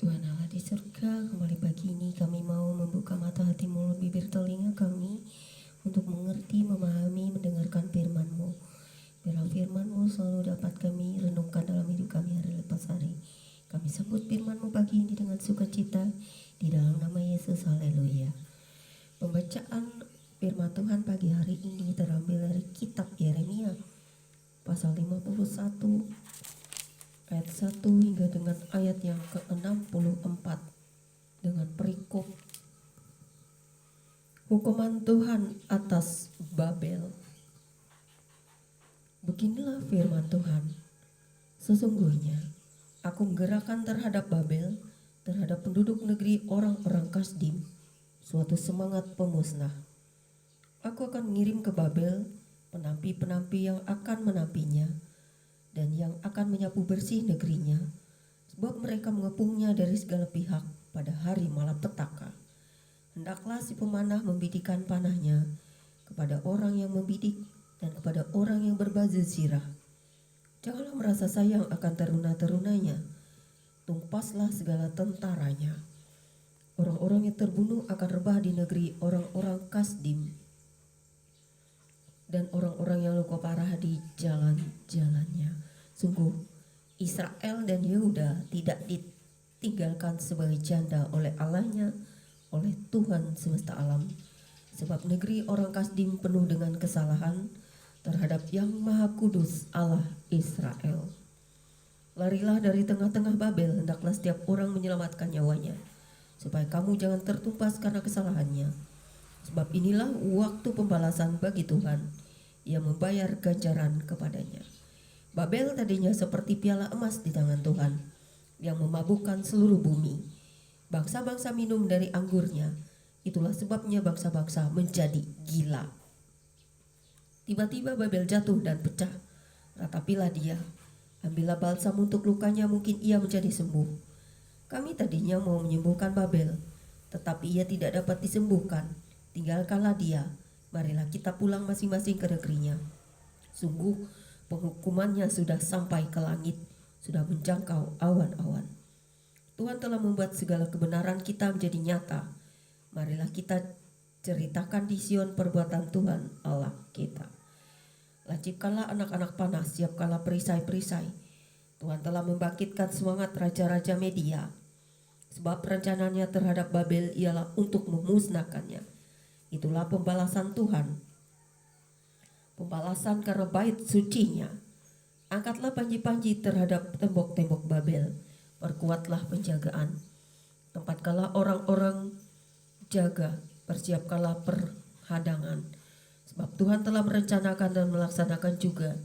Tuhan Allah di surga, kembali pagi ini kami mau membuka mata hati, mulut, bibir, telinga kami untuk mengerti, memahami, mendengarkan firman-Mu. Biarlah firman-Mu selalu dapat kami renungkan dalam hidup kami hari lepas hari. Kami sambut firman-Mu pagi ini dengan sukacita di dalam nama Yesus, haleluya. Pembacaan firman Tuhan pagi hari ini terambil dari kitab Yeremia pasal 51 ayat 1 hingga dengan ayat yang ke-64 dengan perikop hukuman Tuhan atas Babel. Beginilah firman Tuhan, sesungguhnya aku menggerakkan terhadap Babel, terhadap penduduk negeri orang-orang Kasdim, suatu semangat pemusnah. Aku akan mengirim ke Babel penampi-penampi yang akan menampinya dan yang akan menyapu bersih negerinya, sebab mereka mengepungnya dari segala pihak pada hari malapetaka. Hendaklah si pemanah membidikkan panahnya kepada orang yang membidik dan kepada orang yang berbaju zirah. Janganlah merasa sayang akan teruna-terunanya, tumpaslah segala tentaranya. Orang-orang yang terbunuh akan rebah di negeri orang-orang Kasdim, dan orang-orang yang luka parah di jalan-jalannya. Sungguh, Israel dan Yehuda tidak ditinggalkan sebagai janda oleh Allahnya, oleh Tuhan semesta alam. Sebab negeri orang Kasdim penuh dengan kesalahan terhadap yang Maha Kudus Allah Israel. Larilah dari tengah-tengah Babel, hendaklah setiap orang menyelamatkan nyawanya, supaya kamu jangan tertumpas karena kesalahannya. Sebab inilah waktu pembalasan bagi Tuhan, Ia membayar ganjaran kepadanya. Babel tadinya seperti piala emas di tangan Tuhan, yang memabukkan seluruh bumi. Bangsa-bangsa minum dari anggurnya, itulah sebabnya bangsa-bangsa menjadi gila. Tiba-tiba Babel jatuh dan pecah, ratapilah dia. Ambillah balsam untuk lukanya, mungkin ia menjadi sembuh. Kami tadinya mau menyembuhkan Babel, tetapi ia tidak dapat disembuhkan. Tinggalkanlah dia, marilah kita pulang masing-masing ke negerinya. Sungguh penghukumannya sudah sampai ke langit, sudah menjangkau awan-awan. Tuhan telah membuat segala kebenaran kita menjadi nyata. Marilah kita ceritakan di Sion perbuatan Tuhan Allah kita. Lancipkanlah anak-anak panah, siapkanlah perisai-perisai. Tuhan telah membangkitkan semangat raja-raja Media, sebab rencananya terhadap Babel ialah untuk memusnahkannya. Itulah pembalasan Tuhan, pembalasan karena bait sucinya. Angkatlah panji-panji terhadap tembok-tembok Babel, perkuatlah penjagaan. Tempatkanlah orang-orang jaga, persiapkanlah perhadangan. Sebab Tuhan telah merencanakan dan melaksanakan juga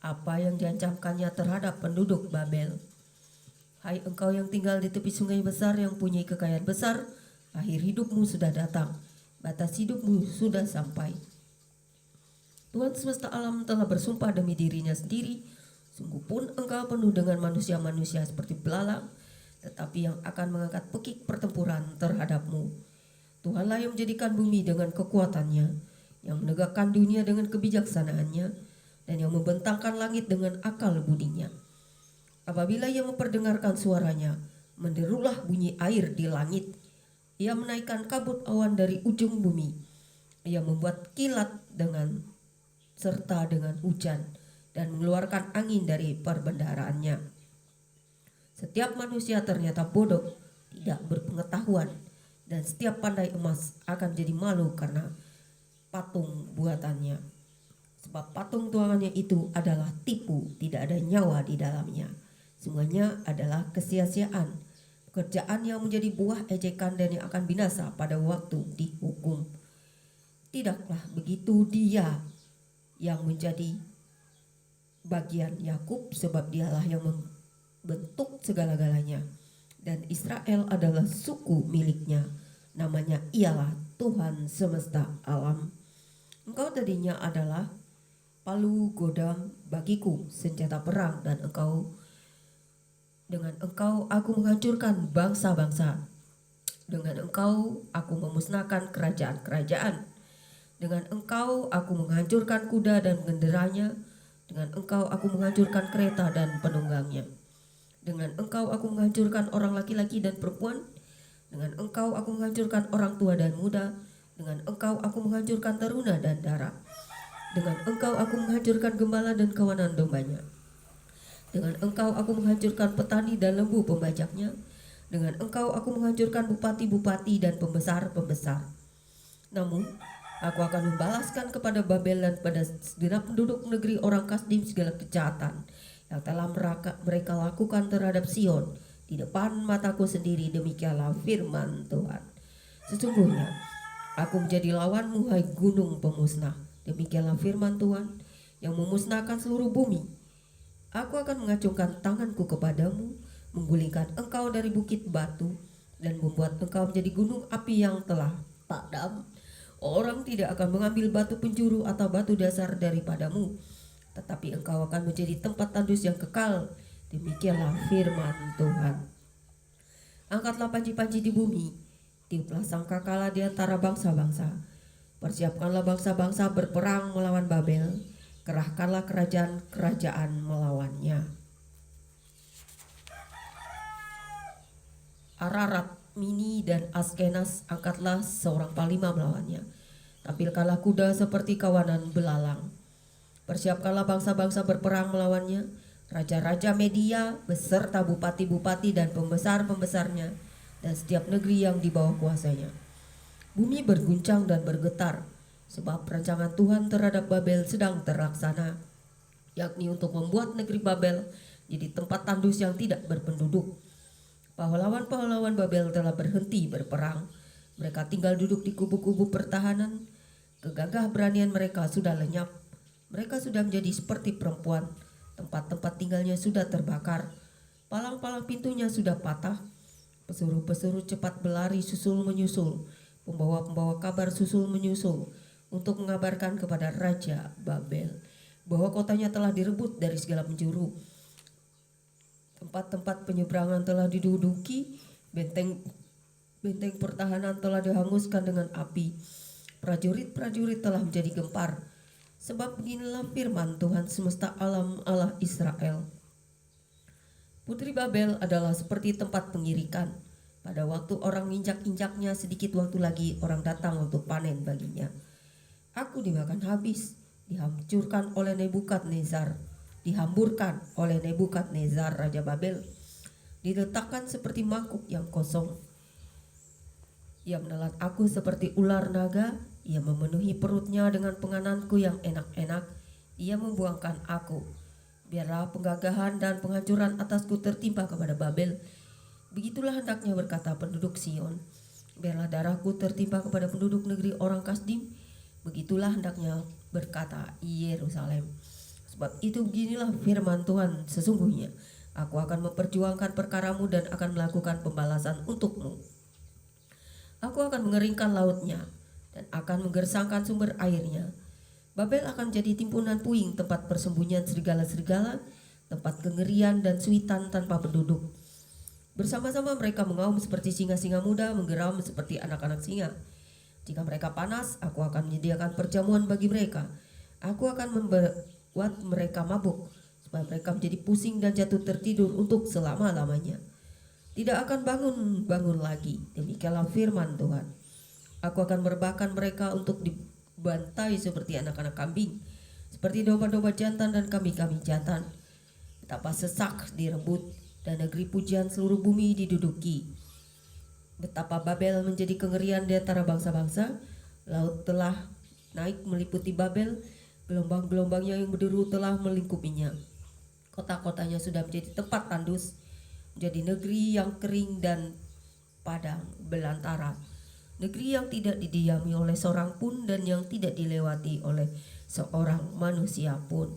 apa yang diancamkannya terhadap penduduk Babel. Hai engkau yang tinggal di tepi sungai besar, yang punya kekayaan besar, akhir hidupmu sudah datang, batas hidupmu sudah sampai. Tuhan semesta alam telah bersumpah demi dirinya sendiri, sungguh pun engkau penuh dengan manusia-manusia seperti belalang, tetapi yang akan mengangkat pekik pertempuran terhadapmu. Tuhanlah yang menjadikan bumi dengan kekuatannya, yang menegakkan dunia dengan kebijaksanaannya, dan yang membentangkan langit dengan akal budinya. Apabila ia memperdengarkan suaranya, menderulah bunyi air di langit. Ia menaikkan kabut awan dari ujung bumi. Ia membuat kilat serta dengan hujan, dan mengeluarkan angin dari perbendaharaannya. Setiap manusia ternyata bodoh, tidak berpengetahuan, dan setiap pandai emas akan jadi malu karena patung buatannya. Sebab patung tuangannya itu adalah tipu, tidak ada nyawa di dalamnya. Semuanya adalah kesia-siaan, pekerjaan yang menjadi buah ejekan dan yang akan binasa pada waktu dihukum. Tidaklah begitu dia yang menjadi bagian Yakub, sebab dialah yang membentuk segala-galanya, dan Israel adalah suku miliknya, namanya ialah Tuhan semesta alam. Engkau tadinya adalah palu godam bagiku, senjata perang, dan dengan engkau aku menghancurkan bangsa-bangsa, dengan engkau aku memusnahkan kerajaan-kerajaan, dengan engkau aku menghancurkan kuda dan genderanya, dengan engkau aku menghancurkan kereta dan penunggangnya. Dengan engkau aku menghancurkan orang laki-laki dan perempuan. Dengan engkau aku menghancurkan orang tua dan muda. Dengan engkau aku menghancurkan teruna dan dara. Dengan engkau aku menghancurkan gembala dan kawanan dombanya. Dengan engkau aku menghancurkan petani dan lembu pembajaknya. Dengan engkau aku menghancurkan bupati-bupati dan pembesar-pembesar. Namun aku akan membalaskan kepada Babel dan pada segenap penduduk negeri orang Kasdim segala kejahatan yang telah mereka lakukan terhadap Sion di depan mataku sendiri. Demikianlah firman Tuhan. Sesungguhnya aku menjadi lawanmu, hai gunung pemusnah. Demikianlah firman Tuhan yang memusnahkan seluruh bumi. Aku akan mengacungkan tanganku kepadamu, menggulingkan engkau dari bukit batu, dan membuat engkau menjadi gunung api yang telah padam. Orang tidak akan mengambil batu penjuru atau batu dasar daripadamu, tetapi engkau akan menjadi tempat tandus yang kekal. Demikianlah firman Tuhan. Angkatlah panji-panji di bumi, tiuplah sangkakala di antara bangsa-bangsa. Persiapkanlah bangsa-bangsa berperang melawan Babel, kerahkanlah kerajaan-kerajaan melawannya. Ararat, Mini, dan Askenas, angkatlah seorang panglima melawannya. Tampilkanlah kuda seperti kawanan belalang. Persiapkanlah bangsa-bangsa berperang melawannya. Raja-raja Media beserta bupati-bupati dan pembesar-pembesarnya, dan setiap negeri yang di bawah kuasanya. Bumi berguncang dan bergetar, sebab perancangan Tuhan terhadap Babel sedang terlaksana, yakni untuk membuat negeri Babel jadi tempat tandus yang tidak berpenduduk. Pahlawan-pahlawan Babel telah berhenti berperang. Mereka tinggal duduk di kubu-kubu pertahanan. Kegagah beranian mereka sudah lenyap. Mereka sudah menjadi seperti perempuan. Tempat-tempat tinggalnya sudah terbakar. Palang-palang pintunya sudah patah. Pesuruh-pesuruh cepat berlari susul menyusul. Pembawa-pembawa kabar susul menyusul untuk mengabarkan kepada Raja Babel bahwa kotanya telah direbut dari segala penjuru. Tempat-tempat penyeberangan telah diduduki, benteng pertahanan telah dihanguskan dengan api. Prajurit-prajurit telah menjadi gempar. Sebab beginilah firman Tuhan semesta alam, Allah Israel. Putri Babel adalah seperti tempat pengirikan. Pada waktu orang injak-injaknya, sedikit waktu lagi orang datang untuk panen baginya. Aku dimakan habis, dihancurkan oleh Nebukadnezar, dihamburkan oleh Nebukadnezar Raja Babel, diletakkan seperti mangkuk yang kosong. Ia menelan aku seperti ular naga, ia memenuhi perutnya dengan pengananku yang enak-enak, ia membuangkan aku. Biarlah penggagahan dan penghancuran atasku tertimpa kepada Babel. Begitulah hendaknya berkata penduduk Sion. Biarlah darahku tertimpa kepada penduduk negeri orang Kasdim. Begitulah hendaknya berkata Yerusalem. Sebab itu beginilah firman Tuhan, sesungguhnya aku akan memperjuangkan perkaramu dan akan melakukan pembalasan untukmu. Aku akan mengeringkan lautnya dan akan menggersangkan sumber airnya. Babel akan jadi timbunan puing, tempat persembunyian serigala-serigala, tempat kengerian dan suitan tanpa penduduk. Bersama-sama mereka mengaum seperti singa-singa muda, menggeram seperti anak-anak singa. Jika mereka panas, aku akan menyediakan perjamuan bagi mereka. Aku akan membuat mereka mabuk, supaya mereka menjadi pusing dan jatuh tertidur untuk selama-lamanya. Tidak akan bangun lagi. Demikianlah firman Tuhan. Aku akan merebahkan mereka untuk dibantai seperti anak-anak kambing, seperti domba-domba jantan dan kambing-kambing jantan. Betapa sesak direbut, dan negeri pujian seluruh bumi diduduki. Betapa Babel menjadi kengerian di antara bangsa-bangsa. Laut telah naik meliputi Babel, gelombang-gelombangnya yang berderu telah melingkupinya. Kota-kotanya sudah menjadi tempat tandus, menjadi negeri yang kering dan padang belantara, negeri yang tidak didiami oleh seorang pun dan yang tidak dilewati oleh seorang manusia pun.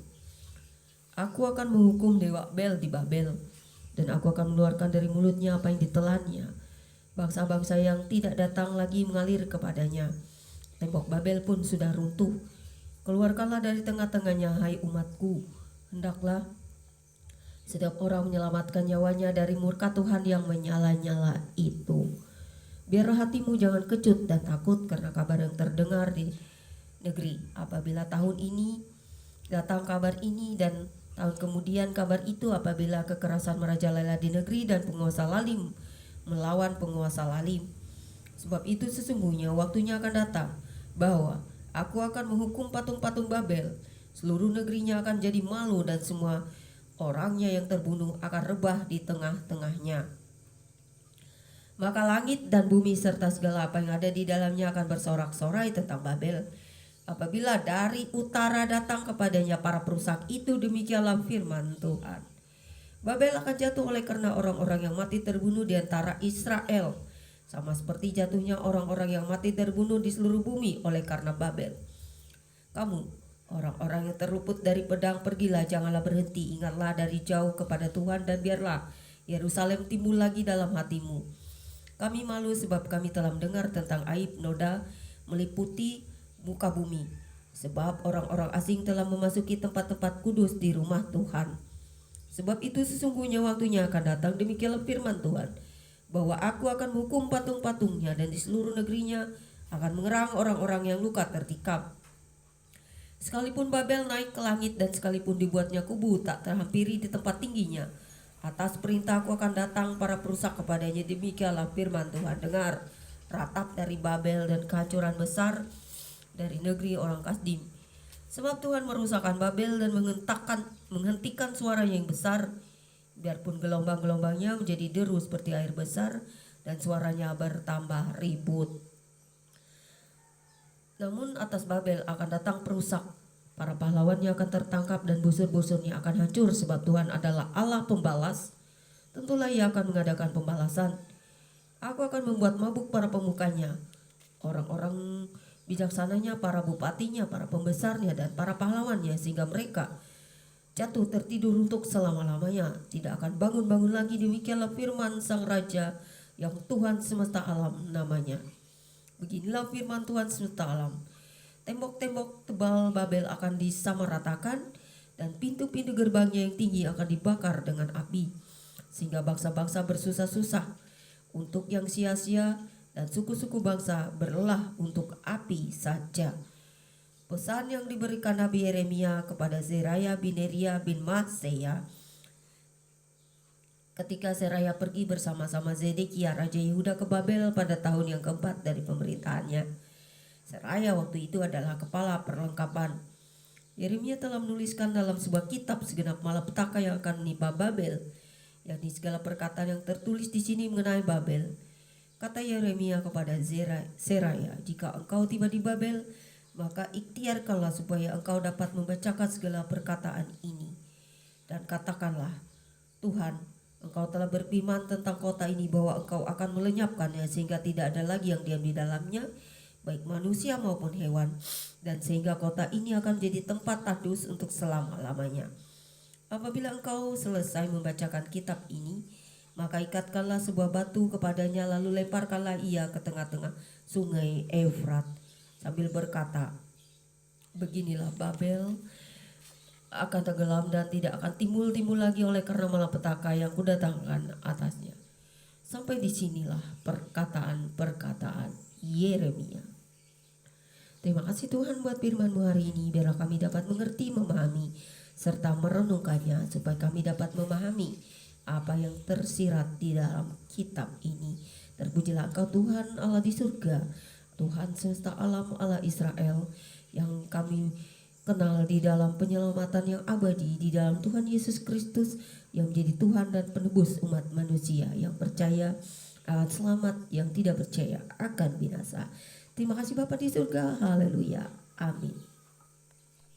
Aku akan menghukum dewa Bel di Babel, dan aku akan mengeluarkan dari mulutnya apa yang ditelannya. Bangsa-bangsa yang tidak datang lagi mengalir kepadanya. Tembok Babel pun sudah runtuh. Keluarkanlah dari tengah-tengahnya, hai umatku. Hendaklah setiap orang menyelamatkan nyawanya dari murka Tuhan yang menyala-nyala itu. Biarlah hatimu jangan kecut dan takut karena kabar yang terdengar di negeri. Apabila tahun ini datang kabar ini dan Tahun kemudian kabar itu apabila kekerasan merajalela di negeri dan penguasa lalim melawan penguasa lalim. Sebab itu sesungguhnya waktunya akan datang bahwa aku akan menghukum patung-patung Babel. Seluruh negerinya akan jadi malu dan semua orangnya yang terbunuh akan rebah di tengah-tengahnya. Maka langit dan bumi serta segala apa yang ada di dalamnya akan bersorak-sorai tentang Babel. Apabila dari utara datang kepadanya para perusak itu, demikianlah firman Tuhan. Babel akan jatuh oleh karena orang-orang yang mati terbunuh di antara Israel, sama seperti jatuhnya orang-orang yang mati terbunuh di seluruh bumi oleh karena Babel. Kamu, orang-orang yang terluput dari pedang, pergilah, janganlah berhenti, ingatlah dari jauh kepada Tuhan dan biarlah Yerusalem timbul lagi dalam hatimu. Kami malu sebab kami telah mendengar tentang aib noda meliputi muka bumi, sebab orang-orang asing telah memasuki tempat-tempat kudus di rumah Tuhan. Sebab itu sesungguhnya waktunya akan datang, demikianlah firman Tuhan, bahwa aku akan menghukum patung-patungnya dan di seluruh negerinya akan mengerang orang-orang yang luka tertikam. Sekalipun Babel naik ke langit dan sekalipun dibuatnya kubu tak terhampiri di tempat tingginya, atas perintah aku akan datang para perusak kepadanya, demikianlah firman Tuhan. Dengar ratap dari Babel dan kehancuran besar dari negeri orang Kasdim. Sebab Tuhan merusakkan Babel dan menghentikan suaranya yang besar, biarpun gelombang-gelombangnya menjadi deru seperti air besar dan suaranya bertambah ribut. Namun atas Babel akan datang perusak, para pahlawannya akan tertangkap dan busur-busurnya akan hancur, sebab Tuhan adalah Allah pembalas. Tentulah ia akan mengadakan pembalasan. Aku akan membuat mabuk para pemukanya, orang-orang bijaksananya, para bupatinya, para pembesarnya, dan para pahlawannya, sehingga mereka jatuh tertidur untuk selama-lamanya, tidak akan bangun-bangun lagi. Demikianlah firman Sang Raja yang Tuhan semesta alam namanya. Beginilah firman Tuhan semesta alam. Tembok-tembok tebal Babel akan disamaratakan dan pintu-pintu gerbangnya yang tinggi akan dibakar dengan api, sehingga bangsa-bangsa bersusah-susah untuk yang sia-sia dan suku-suku bangsa berlelah untuk api saja. Pesan yang diberikan Nabi Yeremia kepada Seraya bin Neria bin Maaseya ketika Seraya pergi bersama-sama Zedekia Raja Yehuda ke Babel pada tahun yang keempat dari pemerintahannya. Seraya waktu itu adalah kepala perlengkapan. Yeremia telah menuliskan dalam sebuah kitab segenap malapetaka yang akan menimpa Babel, yakni segala perkataan yang tertulis di sini mengenai Babel. Kata Yeremia kepada Seraya, jika engkau tiba di Babel, maka ikhtiarkanlah supaya engkau dapat membacakan segala perkataan ini. Dan katakanlah, Tuhan, engkau telah berfirman tentang kota ini bahwa engkau akan melenyapkannya sehingga tidak ada lagi yang diam di dalamnya, baik manusia maupun hewan, dan sehingga kota ini akan menjadi tempat tandus untuk selama-lamanya. Apabila engkau selesai membacakan kitab ini, maka ikatkanlah sebuah batu kepadanya, lalu lemparkanlah ia ke tengah-tengah sungai Efrat, sambil berkata, beginilah Babel akan tenggelam dan tidak akan timbul-timbul lagi oleh karena malapetaka yang kudatangkan atasnya. Sampai disinilah perkataan-perkataan Yeremia. Terima kasih Tuhan buat firman-Mu hari ini, biarlah kami dapat mengerti, memahami, serta merenungkannya, supaya kami dapat memahami apa yang tersirat di dalam kitab ini. Terpujilah Engkau Tuhan Allah di surga, Tuhan semesta alam, Allah Israel, yang kami kenal di dalam penyelamatan yang abadi di dalam Tuhan Yesus Kristus, yang menjadi Tuhan dan penebus umat manusia yang percaya akan selamat, yang tidak percaya akan binasa. Terima kasih Bapa di surga, haleluya, amin.